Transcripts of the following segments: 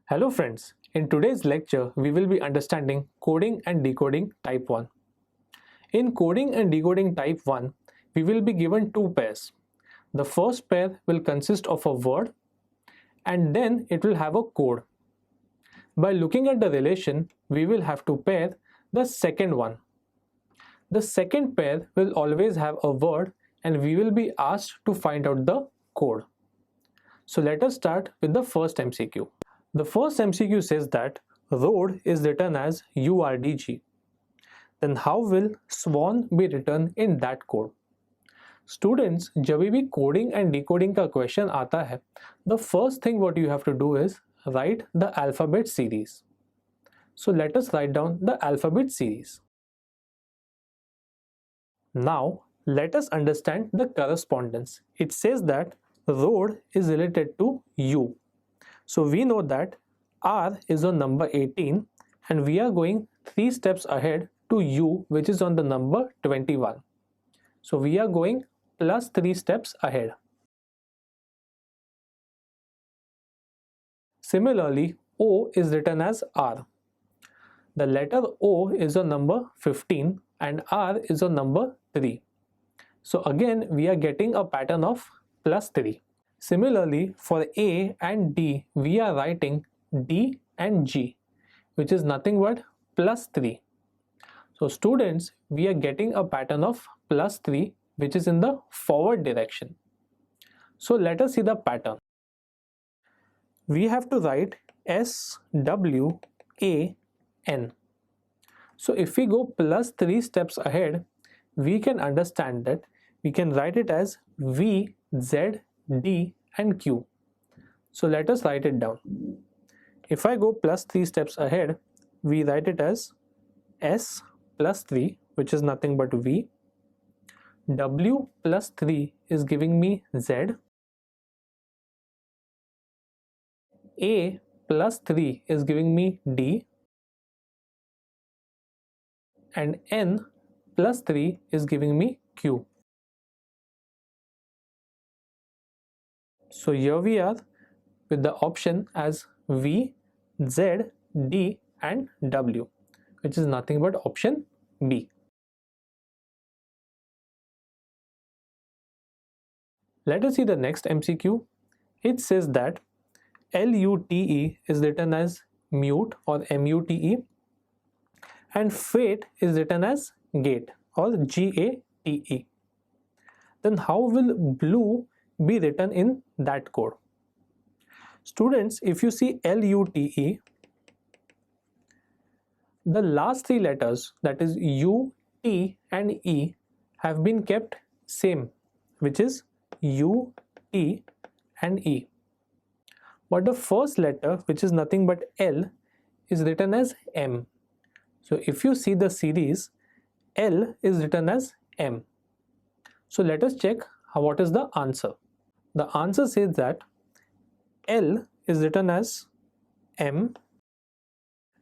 Hello friends, in today's lecture we will be understanding coding and decoding type 1. In coding and decoding type 1, we will be given two pairs. The first pair will consist of a word and then it will have a code. By looking at the relation, we will have to pair the second one. The second pair will always have a word and we will be asked to find out the code. So let us start with the first MCQ. The first MCQ says that road is written as URDG. Then how will swan be written in that code? Students, जब भी coding and decoding का question आता है, the first thing what you have to do is write the alphabet series. So let us write down the alphabet series. Now let us understand the correspondence. It says that road is related to U. So we know that R is on number 18 and we are going 3 steps ahead to U, which is on the number 21. So we are going plus 3 steps ahead. Similarly, O is written as R. The letter O is on number 15 and R is on number 3. So again we are getting a pattern of plus 3. Similarly, for A and D, we are writing D and G, which is nothing but plus 3. So students, we are getting a pattern of plus 3, which is in the forward direction. So let us see the pattern. We have to write S, W, A, N. So if we go plus 3 steps ahead, we can understand that we can write it as V, Z, D and Q. So let us write it down. If I go plus 3 steps ahead, we write it as S plus 3, which is nothing but V. W plus 3 is giving me Z. A plus 3 is giving me D. And N plus 3 is giving me Q. So here we are with the option as V, Z, D and W, which is nothing but option B. Let us see the next MCQ. It says that LUTE is written as mute or MUTE and fate is written as gate or GATE. Then how will blue be written in that code? Students, if you see LUTE, the last 3 letters, that is U, T and E, have been kept same, which is U, T and E. But the first letter, which is nothing but L, is written as M. So if you see the series, L is written as M. So let us check what is the answer. The answer says that L is written as M,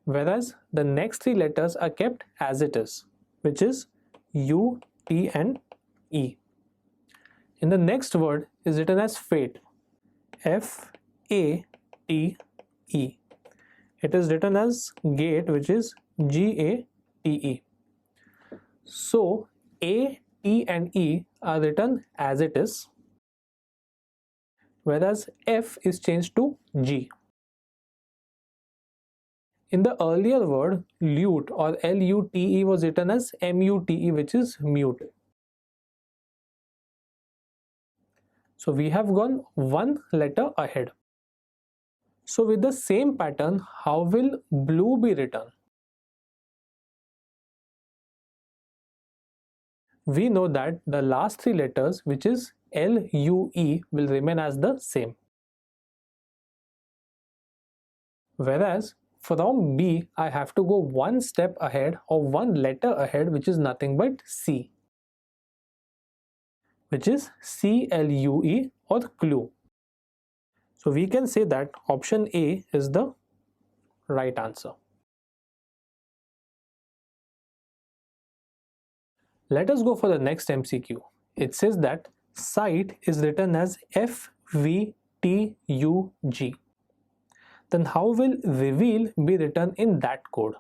whereas the next 3 letters are kept as it is, which is U, T and E. In the next word is written as fate, F, A, T, E. It is written as gate, which is G, A, T, E. So A, T and E are written as it is, whereas F is changed to G. In the earlier word, lute or LUTE was written as MUTE, which is mute. So we have gone 1 letter ahead. So with the same pattern, how will blue be written? We know that the last 3 letters, which is LUE, will remain as the same. Whereas from B, I have to go 1 step ahead or 1 letter ahead, which is nothing but C, which is CLUE or clue. So we can say that option A is the right answer. Let us go for the next MCQ. It says that site is written as FVTUG. then how will reveal be written in that code?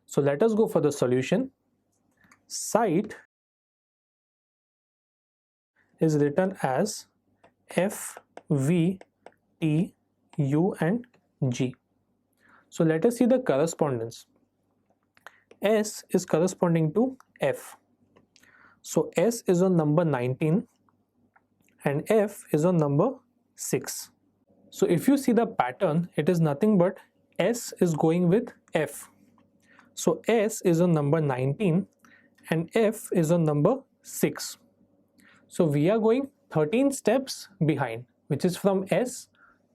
So let us go for the solution. Site is written as F, V, T, U and G. So let us see the correspondence. S is corresponding to F. So S is on number 19 and F is on number 6. So if you see the pattern, it is nothing but S is going with F. So S is on number 19 and F is on number 6. So we are going 13 steps behind, which is from S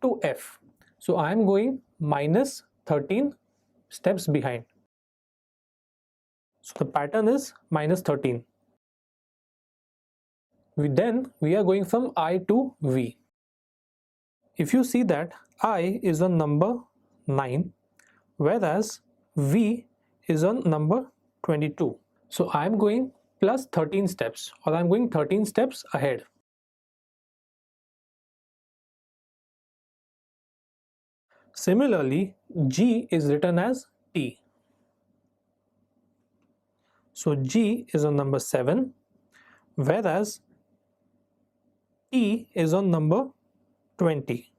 to F. So I am going minus 13 steps behind. So the pattern is minus 13. Then we are going from I to V. If you see that I is on number 9, whereas V is on number 22. So I am going plus 13 steps, or I am going 13 steps ahead. Similarly, G is written as T. So G is on number 7, whereas T is on number 20.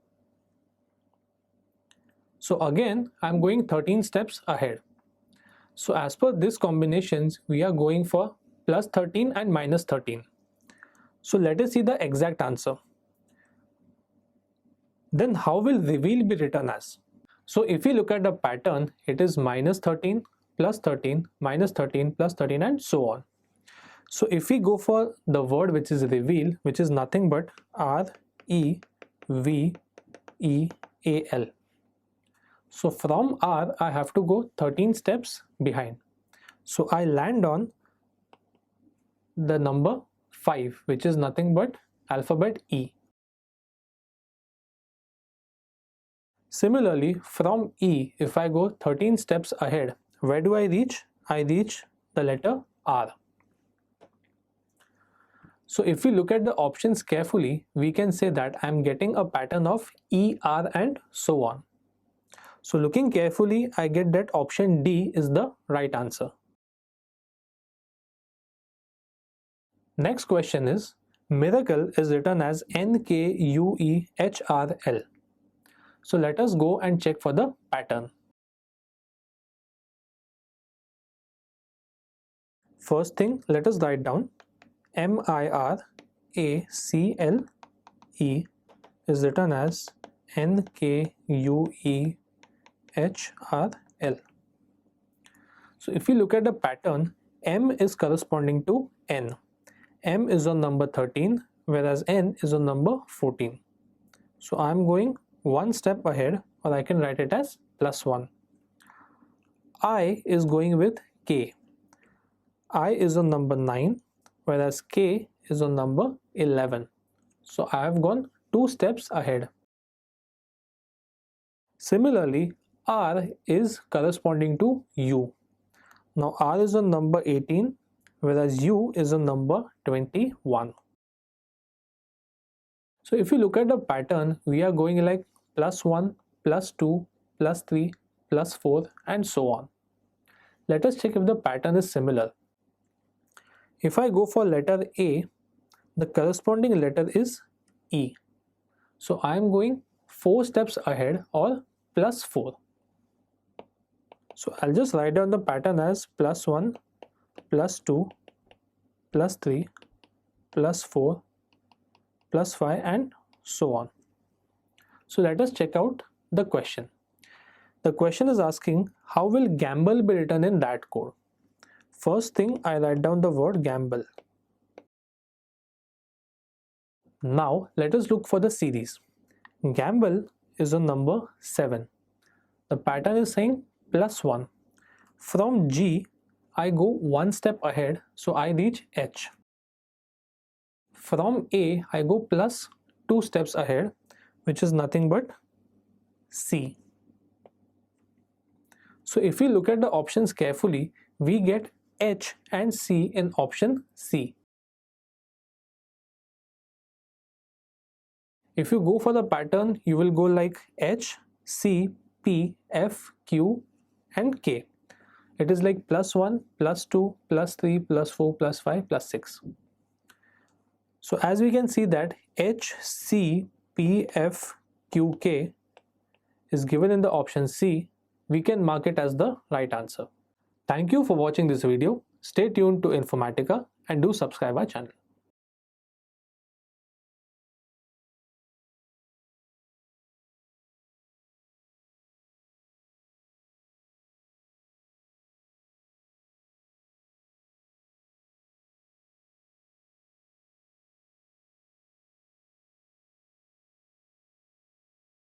So again, I am going 13 steps ahead. So as per this combinations, we are going for plus 13 and minus 13. So let us see the exact answer. Then how will reveal be written as? So if we look at the pattern, it is minus 13, plus 13, minus 13, plus 13 and so on. So if we go for the word which is reveal, which is nothing but R-E-V-E-A-L. So from R, I have to go 13 steps behind. So I land on the number 5, which is nothing but alphabet E. Similarly, from E, if I go 13 steps ahead, where do I reach? I reach the letter R. So if we look at the options carefully, we can say that I am getting a pattern of E, R and so on. So looking carefully, I get that option D is the right answer. Next question is, miracle is written as N-K-U-E-H-R-L. So let us go and check for the pattern. First thing, let us write down M-I-R-A-C-L-E is written as N-K-U-E-H-R-L. So if you look at the pattern, M is corresponding to N. M is on number 13, whereas N is on number 14. So I am going one step ahead, or I can write it as plus 1. I is going with K. I is on number 9, whereas K is on number 11. So I have gone 2 steps ahead. Similarly, R is corresponding to U. Now R is on number 18, whereas U is on number 21. So if you look at the pattern, we are going like plus 1, plus 2, plus 3, plus 4 and so on. Let us check if the pattern is similar. If I go for letter A, the corresponding letter is E. So I am going 4 steps ahead, or plus 4. So I'll just write down the pattern as plus 1, plus 2, plus 3, plus 4, plus 5 and so on. So let us check out the question. The question is asking, how will gamble be written in that code? First thing, I write down the word gamble. Now let us look for the series. Gamble is on number 7. The pattern is saying plus 1. From G, I go one step ahead, so I reach H. From A, I go plus 2 steps ahead, which is nothing but C. So if we look at the options carefully, we get H and C in option C. If you go for the pattern, you will go like H, C, P, F, Q and K. It is like +1, +2, +3, +4, +5, +6. So as we can see that H, C, P, F, Q, K is given in the option C, we can mark it as the right answer. Thank you for watching this video. Stay tuned to Informatica and do subscribe our channel.